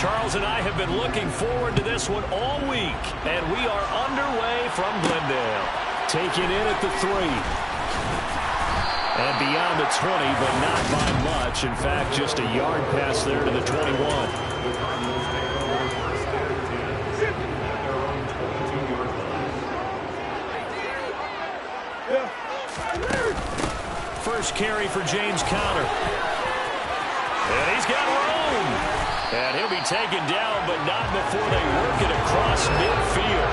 Charles and I have been looking forward to this one all week, and we are underway from Glendale. Taken in at the 3. And beyond the 20, but not by much. In fact, just a yard pass there to the 21. First carry for James Conner. And he's got room. And he'll be taken down, but not before they work it across midfield.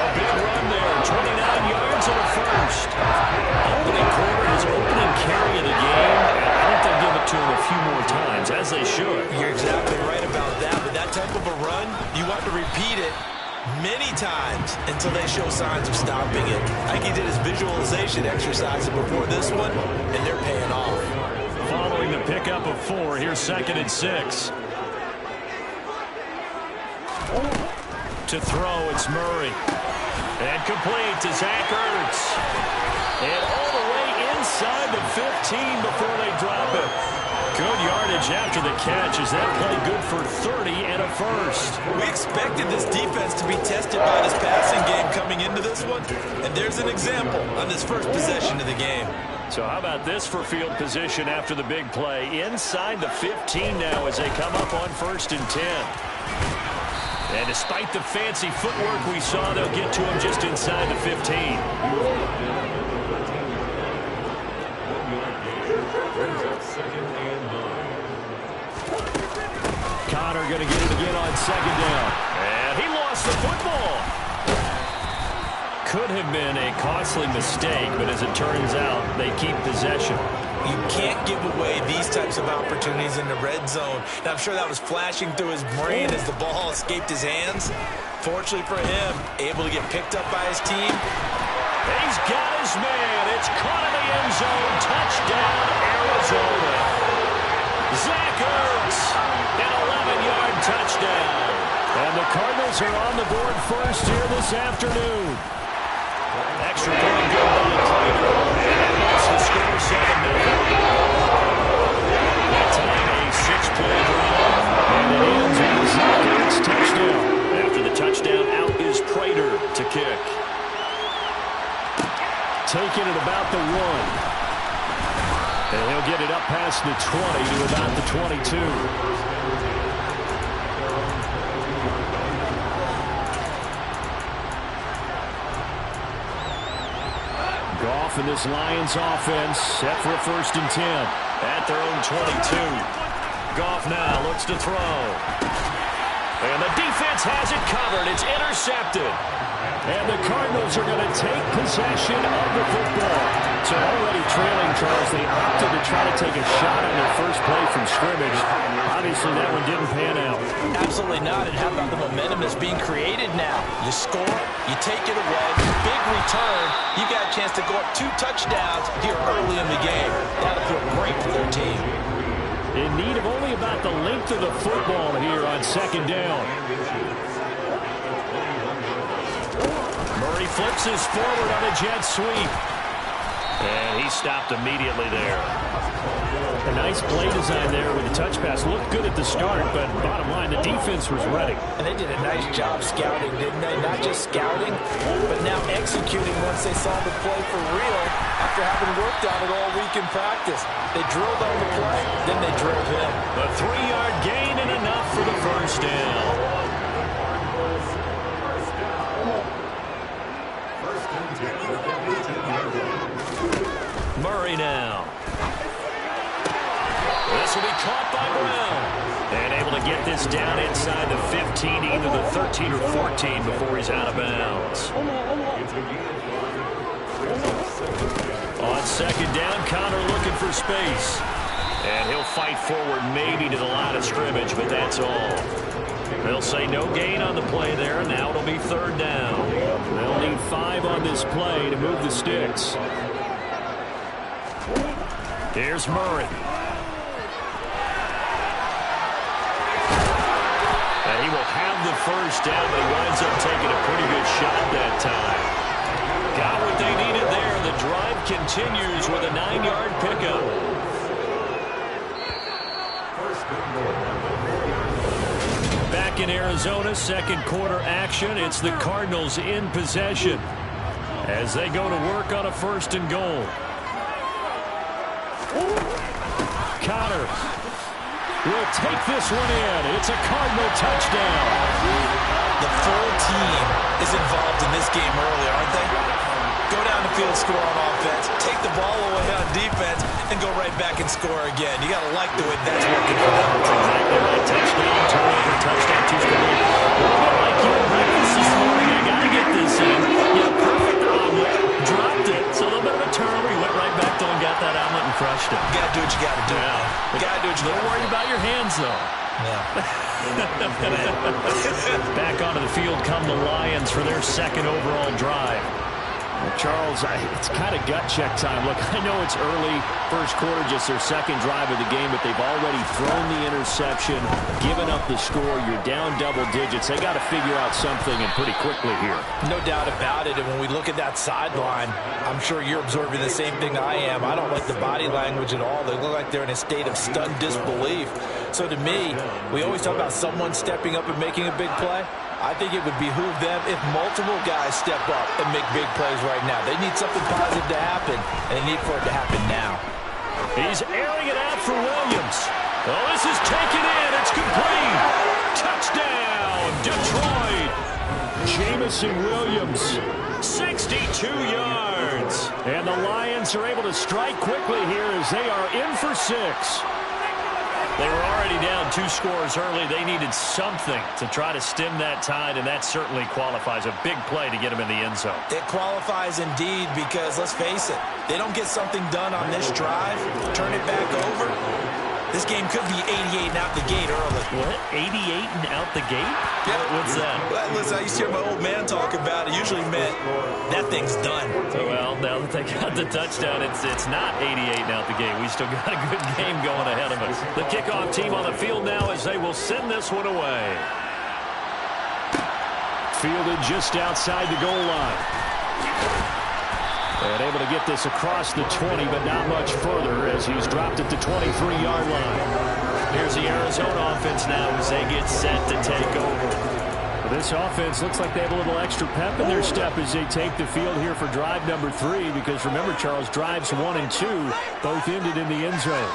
A big run there, 29 yards and a first. Opening quarter, his opening carry of the game. I think they'll give it to him a few more times, as they should. You're exactly right about that, but that type of a run, you want to repeat it many times until they show signs of stopping it. I think he did his visualization exercises before this one, and they're paying off. Following the pickup of 4, here's 2nd and 6. To throw, it's Murray. And complete to Zach Ertz. And all the way inside the 15 before they drop it. Good yardage after the catch as that play good for 30 and a first. We expected this defense to be tested by this passing game coming into this one. And there's an example on this first possession of the game. So how about this for field position after the big play? Inside the 15 now as they come up on 1st and 10. And despite the fancy footwork we saw, they'll get to him just inside the 15. Conner going to get it again on 2nd down. And he lost the football. Could have been a costly mistake, but as it turns out, they keep possession. You can't give away these types of opportunities in the red zone. Now, I'm sure that was flashing through his brain as the ball escaped his hands. Fortunately for him, able to get picked up by his team. He's got his man. It's caught in the end zone. Touchdown, Arizona. Zach Ertz, an 11-yard touchdown. And the Cardinals are on the board first here this afternoon. Extra point good by the Prater. And that's the score, 7-0. That time a 6-play drive. And it ends with a Zach Ertz touchdown. After the touchdown, out is Prater to kick. Taking it about the 1. And he'll get it up past the 20 to about the 22. Goff and this Lions offense set for a 1st and 10 at their own 22. Goff now looks to throw. And the defense has it covered. It's intercepted. And the Cardinals are going to take possession of the football. So already trailing, Charles, they opted to try to take a shot on their first play from scrimmage. Obviously, that one didn't pan out. Absolutely not. And how about the momentum that's being created now? You score, you take it away, big return. You got a chance to go up 2 touchdowns here early in the game. That'll feel great for their team. In need of only about the length of the football here on 2nd down. Murray flips his forward on a jet sweep. And he stopped immediately there. A nice play design there with the touch pass. Looked good at the start, but bottom line, the defense was ready. And they did a nice job scouting, didn't they? Not just scouting, but now executing once they saw the play for real after having worked on it all week in practice. They drilled on the play, then they drilled him. A 3-yard gain and enough for the 1st down. Murray now. This will be caught by Brown. And able to get this down inside the 15, either the 13 or 14 before he's out of bounds. On 2nd down, Conner looking for space. And he'll fight forward maybe to the line of scrimmage, but that's all. They'll say no gain on the play there. Now it'll be 3rd down. They'll need 5 on this play to move the sticks. Here's Murray. And he will have the 1st down, but he winds up taking a pretty good shot that time. Got what they needed there. The drive continues with a 9-yard pickup. back in Arizona. Second quarter action. It's the Cardinals in possession as they go to work on a 1st and goal. Connor will take this one in. It's a Cardinal touchdown. The full team is involved in this game early, aren't they? Go down the field, score on offense, take the ball away on defense, and go right back and score again. You got to like the way that's working for them. Exactly right. Touchdown, turnover, touchdown, two-score. Like you and breakfast this morning, I got to get this in. Yeah, perfect omelet, dropped it. So a little bit of a turnover. He went right back to and got that omelet and crushed it. You got to do what you got to do. Yeah. You got to do what you got to do. Don't worry about your hands, though. Yeah. Back onto the field come the Lions for their second overall drive. Well, Charles, it's kind of gut check time. Look, I know it's early, first quarter, just their second drive of the game, but they've already thrown the interception, given up the score. You're down double digits. They got to figure out something, and pretty quickly here. No doubt about it. And when we look at that sideline, I'm sure you're observing the same thing I am. I don't like the body language at all. They look like they're in a state of stunned disbelief. So to me, we always talk about someone stepping up and making a big play. I think it would behoove them if multiple guys step up and make big plays right now. They need something positive to happen, and they need for it to happen now. He's airing it out for Williams. Oh, this is taken in. It's complete. Touchdown, Detroit. Jamison Williams. 62 yards. And the Lions are able to strike quickly here as they are in for 6. They were already down 2 scores early. They needed something to try to stem that tide, and that certainly qualifies. A big play to get them in the end zone. It qualifies indeed because, let's face it, they don't get something done on this drive, turn it back over. This game could be 88 and out the gate early. What? 88 and out the gate? Yeah. What's that? Well, listen, I used to hear my old man talk about it. Usually meant that thing's done. Well, now that they got the touchdown, it's not 88 and out the gate. We still got a good game going ahead of us. The kickoff team on the field now as they will send this one away. Fielded just outside the goal line. And able to get this across the 20, but not much further as he's dropped at the 23-yard line. Here's the Arizona offense now as they get set to take over. This offense looks like they have a little extra pep in their step as they take the field here for drive number 3, because remember, Charles, drives 1 and 2 both ended in the end zone.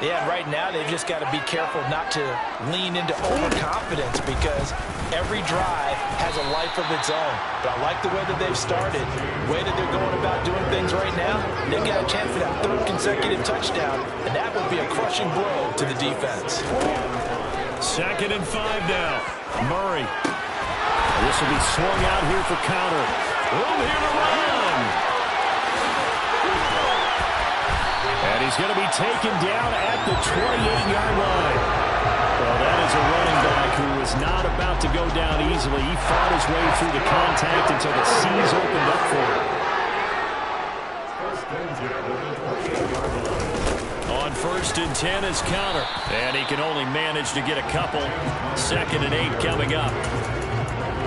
Yeah, right now they've just got to be careful not to lean into overconfidence because every drive has a life of its own. But I like the way that they've started, the way that they're going about doing things right now. They've got a chance for that 3rd consecutive touchdown, and that would be a crushing blow to the defense. 2nd and 5 now. Murray. This will be swung out here for counter. Room here to run. And he's going to be taken down at the 28-yard line. Well, that is a running back who is not about to go down easily. He fought his way through the contact until the C's opened up for him. On 1st and 10 is counter. And he can only manage to get a couple. 2nd and 8 coming up.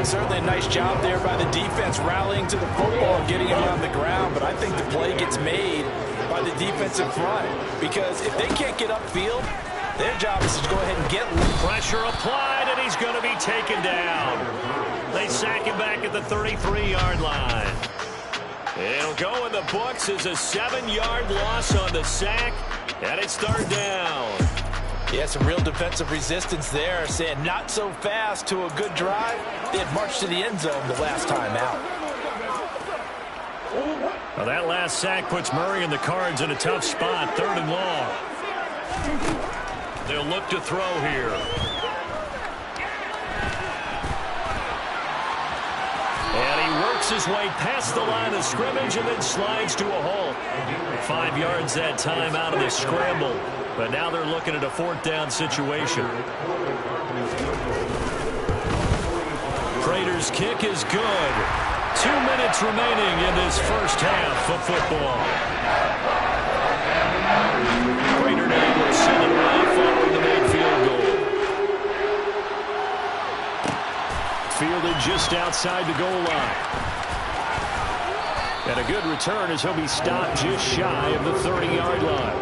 Certainly a nice job there by the defense rallying to the football and getting it on the ground, but I think the play gets made by the defensive front because if they can't get upfield, their job is to go ahead and get pressure applied, and he's going to be taken down. They sack him back at the 33-yard line. It'll go in the books as a 7-yard loss on the sack, and it's 3rd down. Yeah, some real defensive resistance there, saying not so fast to a good drive. They had marched to the end zone the last time out. Well, that last sack puts Murray and the Cards in a tough spot, 3rd and long. They'll look to throw here. And he works his way past the line of scrimmage and then slides to a halt. 5 yards that time out of the scramble. But now they're looking at a 4th down situation. Prater's kick is good. 2 minutes remaining in this first half of football. Prater now will send it away following the made field goal. Fielded just outside the goal line. And a good return as he'll be stopped just shy of the 30-yard line.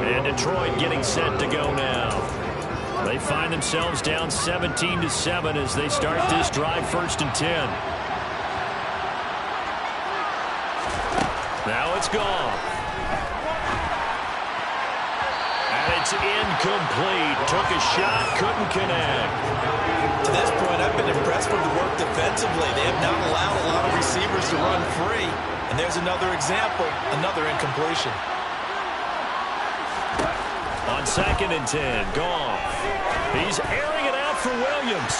And Detroit getting set to go now. They find themselves down 17-7 as they start this drive, 1st and 10. Now it's gone. And it's incomplete. Took a shot, couldn't connect. To this point, I've been impressed with the work defensively. They have not allowed a lot of receivers to run free. And there's another example, another incompletion. On 2nd and 10, Goff. He's airing it out for Williams.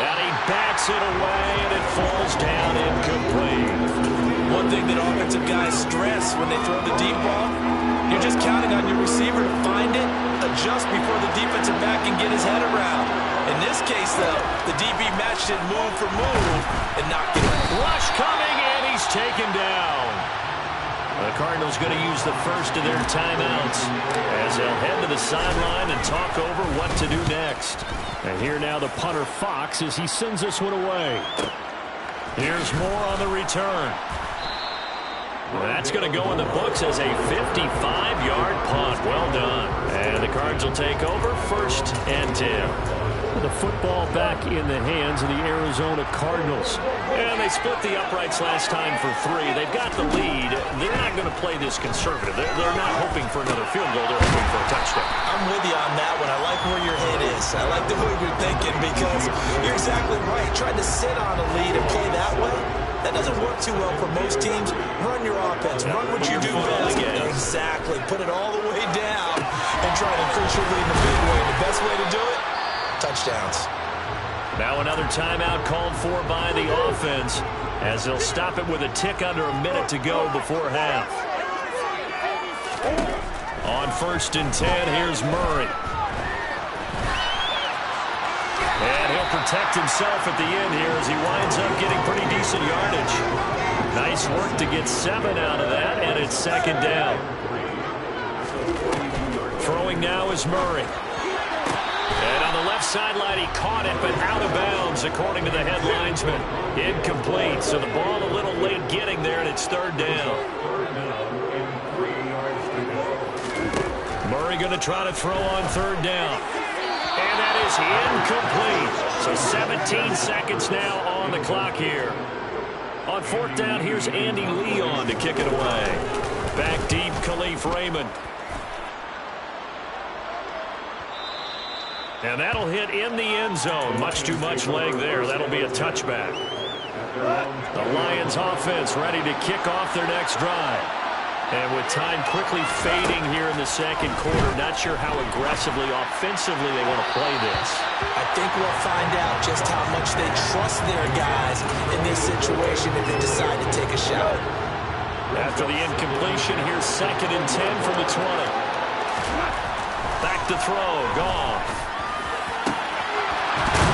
And he backs it away, and it falls down incomplete. One thing that offensive guys stress when they throw the deep ball, you're just counting on your receiver to find it, adjust before the defensive back can get his head around. In this case, though, the DB matched it move for move and knocked it out. Rush coming, and he's taken down. The Cardinals going to use the first of their timeouts as they'll head to the sideline and talk over what to do next. And here now the punter Fox as he sends this one away. Here's more on the return. Well, that's going to go in the books as a 55-yard punt. Well done. And the Cards will take over, 1st and 10. The football back in the hands of the Arizona Cardinals. And they split the uprights last time for 3. They've got the lead. They're not going to play this conservative. They're not hoping for another field goal. They're hoping for a touchdown. I'm with you on that one. I like where your head is. I like the way you're thinking because you're exactly right. Trying to sit on a lead and play that way, that doesn't work too well for most teams. Run your offense. Run what you do best. Exactly. Put it all the way down and try to increase your lead in a big way. The best way to do it, touchdowns. Now another timeout called for by the offense as they'll stop it with a tick under a minute to go before half. On 1st and 10, here's Murray. And he'll protect himself at the end here as he winds up getting pretty decent yardage. Nice work to get 7 out of that, and it's 2nd down. Throwing now is Murray. And on the left sideline, he caught it, but out of bounds, according to the head linesman. Incomplete, so the ball a little late getting there, and it's 3rd down. Murray going to try to throw on 3rd down. And that is incomplete. So 17 seconds now on the clock here. On 4th down, here's Andy Leon to kick it away. Back deep, Khalif Raymond. And that'll hit in the end zone. Much too much leg there. That'll be a touchback. The Lions offense ready to kick off their next drive. And with time quickly fading here in the 2nd quarter, not sure how aggressively, offensively they want to play this. I think we'll find out just how much they trust their guys in this situation if they decide to take a shot. After the incompletion, here's 2nd and 10 from the 20. Back to throw, Goff.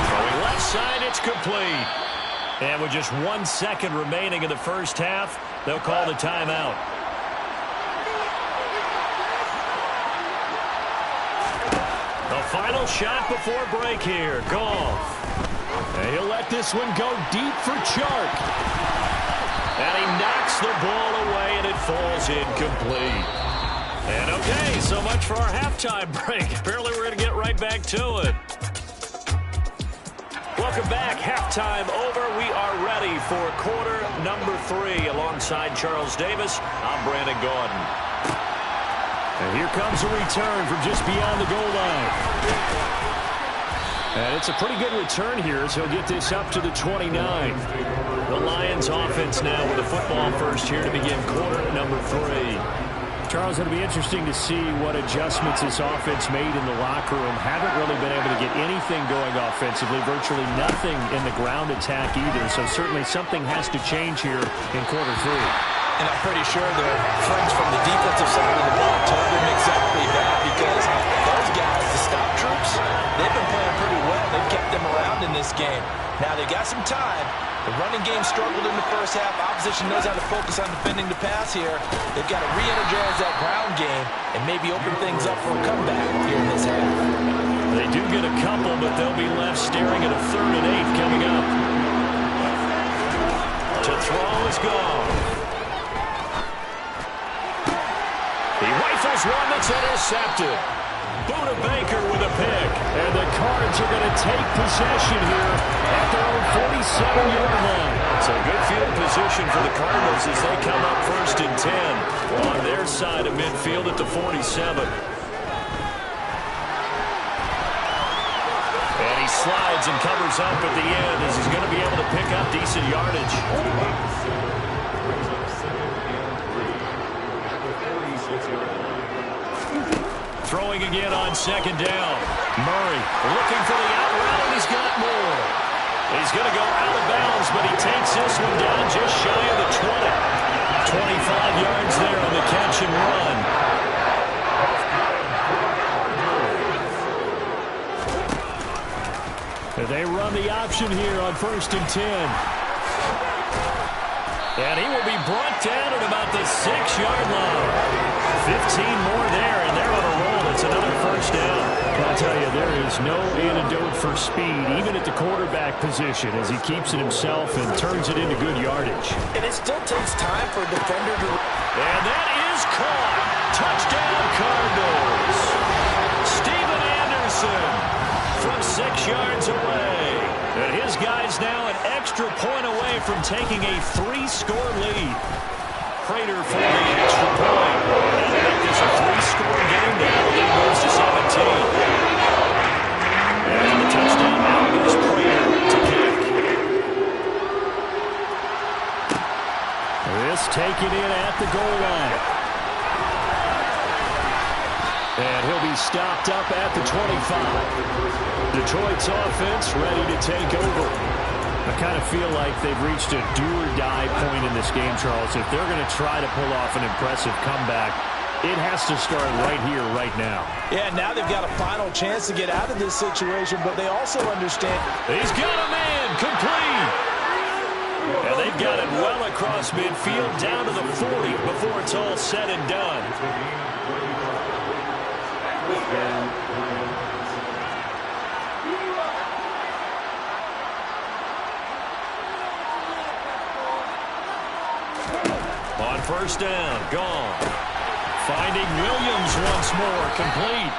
Throwing left side, it's complete. And with just 1 second remaining in the first half, they'll call the timeout. The final shot before break here. Goff. And he'll let this one go deep for Chark. And he knocks the ball away, and it falls incomplete. And okay, so much for our halftime break. Apparently we're going to get right back to it. Welcome back. Halftime over. We are ready for quarter number 3. Alongside Charles Davis, I'm Brandon Gaudin. And here comes a return from just beyond the goal line. And it's a pretty good return here as he'll get this up to the 29. The Lions offense now with the football first here to begin quarter number 3. Charles, it'll be interesting to see what adjustments this offense made in the locker room. Haven't really been able to get anything going offensively, virtually nothing in the ground attack either. So certainly something has to change here in quarter 3. And I'm pretty sure their friends from the defensive side of the ball told them exactly that because those guys, the stop troops, they've been playing pretty well. They've kept them around in this game. Now they got some time. The running game struggled in the first half. Opposition knows how to focus on defending the pass here. They've got to re-energize that ground game and maybe open things up for a comeback here in this half. They do get a couple, but they'll be left staring at a 3rd and 8 coming up. To throw is gone. He rifles one that's intercepted. Buda Baker with a pick. And the Cards are going to take possession here at their own 47-yard line. So good field position for the Cardinals as they come up 1st and 10 on their side of midfield at the 47. And he slides and covers up at the end as he's going to be able to pick up decent yardage. Throwing again on 2nd down. Murray looking for the out route, and he's got more. He's going to go out of bounds, but he takes this one down just shy of the 20. 25 yards there on the catch and run. They run the option here on 1st and 10. And he will be brought down at about the 6-yard line. 15 more there, and they're on a roll. It's another 1st down. I'll tell you, there is no antidote for speed, even at the quarterback position, as he keeps it himself and turns it into good yardage. And it still takes time for a defender to... And that is caught. Touchdown, Cardinals. Steven Anderson from 6 yards away. And his guy's now an extra point away from taking a 3-score lead. Prater for the extra point. That'll make this a 3-score game now. It moves to 17. And the touchdown now goes Prater to kick. This taken in at the goal line. And he'll be stopped up at the 25. Detroit's offense ready to take over. I kind of feel like they've reached a do-or-die point in this game, Charles. If they're going to try to pull off an impressive comeback, it has to start right here, right now. Yeah, now they've got a final chance to get out of this situation, but they also understand. He's got a man complete. And they've got it well across midfield down to the 40 before it's all said and done. On 1st down, gone. Finding Williams once more, complete.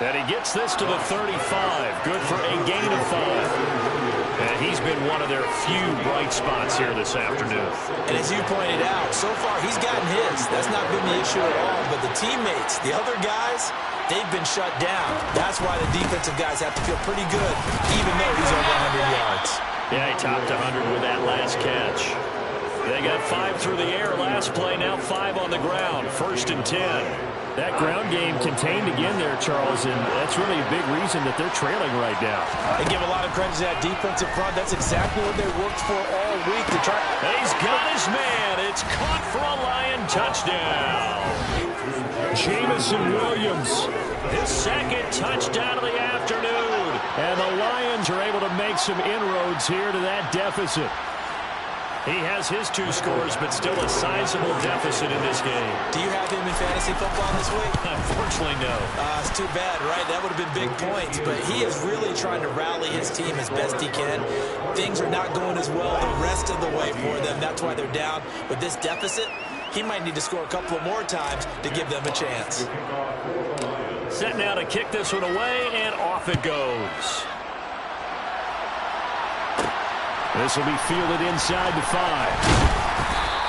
And he gets this to the 35. Good for a gain of 5. And he's been one of their few bright spots here this afternoon. And as you pointed out, so far he's gotten his. That's not been the issue at all. But the teammates, the other guys, they've been shut down. That's why the defensive guys have to feel pretty good, even though he's over 100 yards. Yeah, he topped 100 with that last catch. They got 5 through the air last play, now 5 on the ground. 1st and 10. That ground game contained again there, Charles, and that's really a big reason that they're trailing right now. They give a lot of credit to that defensive front. That's exactly what they worked for all week to try. He's got his man. It's caught for a Lion touchdown. Jamison Williams. His 2nd touchdown of the afternoon. And the Lions are able to make some inroads here to that deficit. He has his 2 scores, but still a sizable deficit in this game. Do you have him in fantasy football this week? Unfortunately, no. It's too bad, right? That would have been big points, but he is really trying to rally his team as best he can. Things are not going as well the rest of the way for them. That's why they're down. With this deficit, he might need to score a couple of more times to give them a chance. Set now to kick this one away, and off it goes. This will be fielded inside the 5.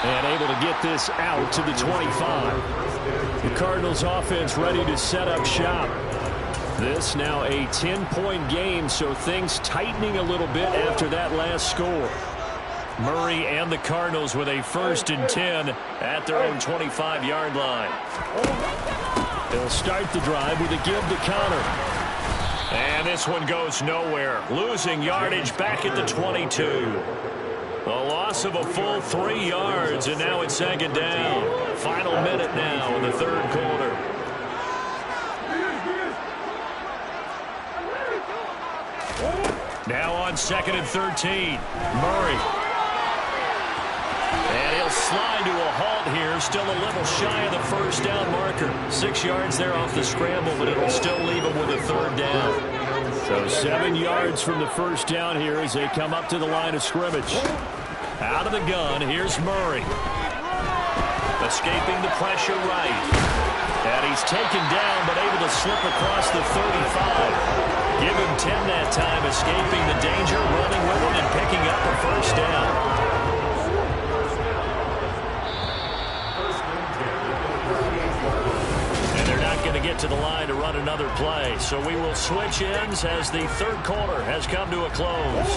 And able to get this out to the 25. The Cardinals offense ready to set up shop. This now a 10-point game, so things tightening a little bit after that last score. Murray and the Cardinals with a 1st and 10 at their own 25-yard line. They'll start the drive with a give to Connor. And this one goes nowhere. Losing yardage back at the 22. A loss of a full 3 yards, and now it's 2nd down. Final minute now in the 3rd quarter. Now on 2nd and 13. Murray. And he'll slide to a halt here. Still a little shy of the 1st down marker. 6 yards there off the scramble, but it'll still leave him with a 3rd down. So 7 yards from the 1st down here as they come up to the line of scrimmage. Out of the gun, here's Murray. Escaping the pressure right. And he's taken down, but able to slip across the 35. Give him 10 that time, escaping the danger, running with it, and picking up a first down. Going to get to the line to run another play. So we will switch ends as the third quarter has come to a close.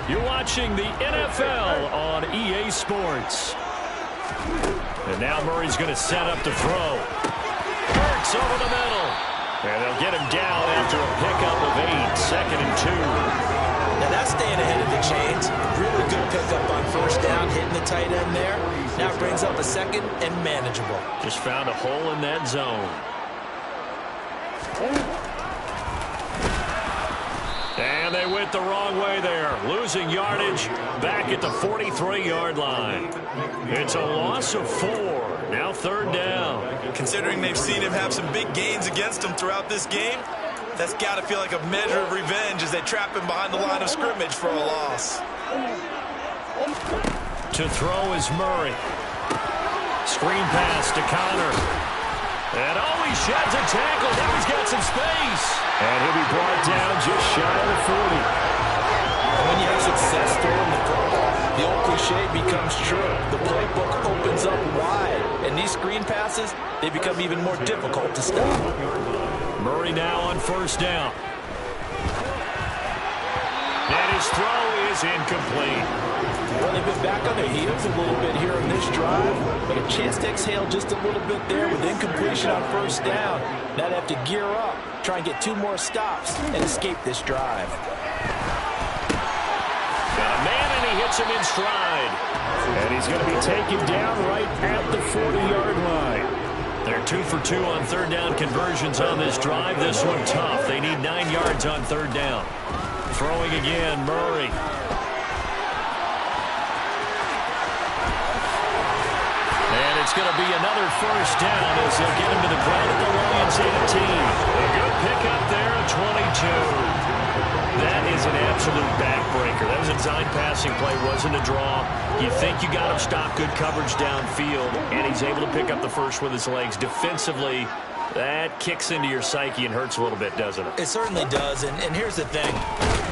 You're watching the NFL on EA Sports. And now Murray's going to set up to throw. Hurts over the middle. And they'll get him down after a pickup of 8, 2nd and 2. Now that's staying ahead of the chains. Really good pickup on first down, hitting the tight end there. Now it brings up a 2nd and manageable. Just found a hole in that zone. And they went the wrong way there. Losing yardage back at the 43-yard line. It's a loss of 4. Now 3rd down. Considering they've seen him have some big gains against him throughout this game, that's got to feel like a measure of revenge as they trap him behind the line of scrimmage for a loss. To throw is Murray. Screen pass to Connor. And he sheds a tackle. Now he's got some space. And he'll be brought down just shy of the 40. When you have success throwing the football, the old cliche becomes true. The playbook opens up wide. And these screen passes, they become even more difficult to stop. Murray now on first down. And his throw is incomplete. Well, they've been back on their heels a little bit here in this drive, but a chance to exhale just a little bit there with incompletion on first down. Now they have to gear up, try and get 2 more stops, and escape this drive. Got a man, and he hits him in stride. And he's going to be taken down right at the 40-yard line. They're 2 for 2 on 3rd down conversions on this drive. This one tough. They need 9 yards on 3rd down. Throwing again, Murray. And it's going to be another first down as they'll get him to the ground at the Lions 18. A good pickup there at 22. That is an absolute backbreaker. That was a design passing play, wasn't a draw. You think you got him stopped, good coverage downfield, and he's able to pick up the first with his legs. Defensively, that kicks into your psyche and hurts a little bit, doesn't it? It certainly does, and here's the thing.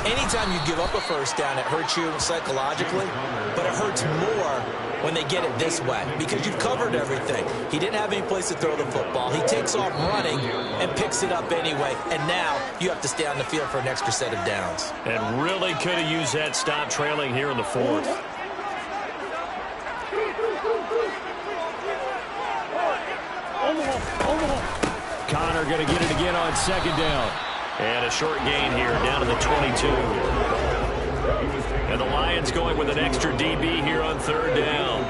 Anytime you give up a first down, it hurts you psychologically, but it hurts more when they get it this way because you've covered everything. He didn't have any place to throw the football. He takes off running and picks it up anyway, and now you have to stay on the field for an extra set of downs. And really could have used that stop trailing here in the 4th. Connor going to get it again on 2nd down. And a short gain here down to the 22. And the Lions going with an extra DB here on 3rd down.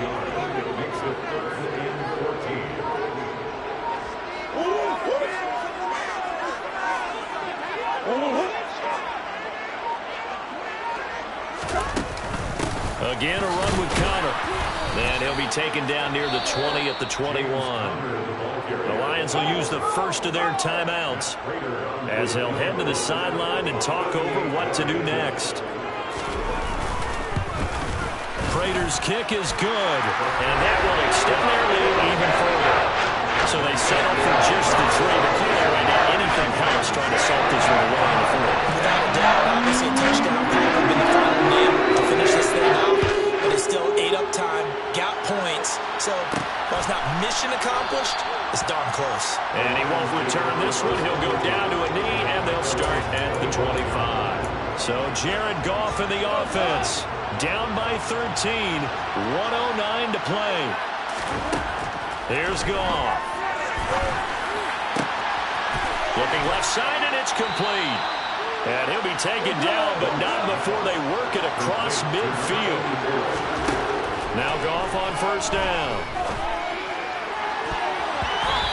Again, a run with Connor. And he'll be taken down near the 20 at the 21. The Lions will use the first of their timeouts as they'll head to the sideline and talk over what to do next. Prater's kick is good, and that will extend their lead even further. So they settle for just the 3, but clearly right now anything counts trying to salt this one away in the 4th. Without a doubt, obviously a touchdown could have been the final nail to finish this thing out, but it's still 8 up time, got points, so while it's not mission accomplished, it's darn close. And he won't return this one. He'll go down to a knee, and they'll start at the 25. So Jared Goff in the offense. Down by 13. 1:09 to play. Here's Goff. Looking left side, and it's complete. And he'll be taken down, but not before they work it across midfield. Now Goff on first down.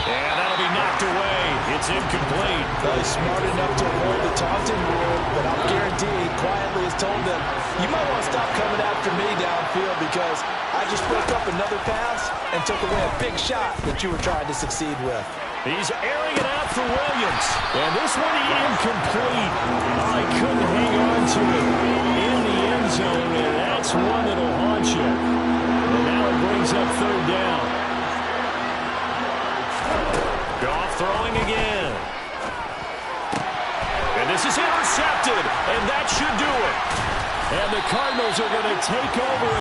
And that'll be knocked away. It's incomplete. Well, he's smart enough to avoid the taunting rule, but I'll guarantee he quietly has told them, you might want to stop coming after me downfield because I just broke up another pass and took away a big shot that you were trying to succeed with. He's airing it out for Williams. And this one incomplete. I couldn't hang on to it in the end zone, and that's one that'll haunt you. And now it brings up 3rd down. And that should do it. And the Cardinals are going to take over.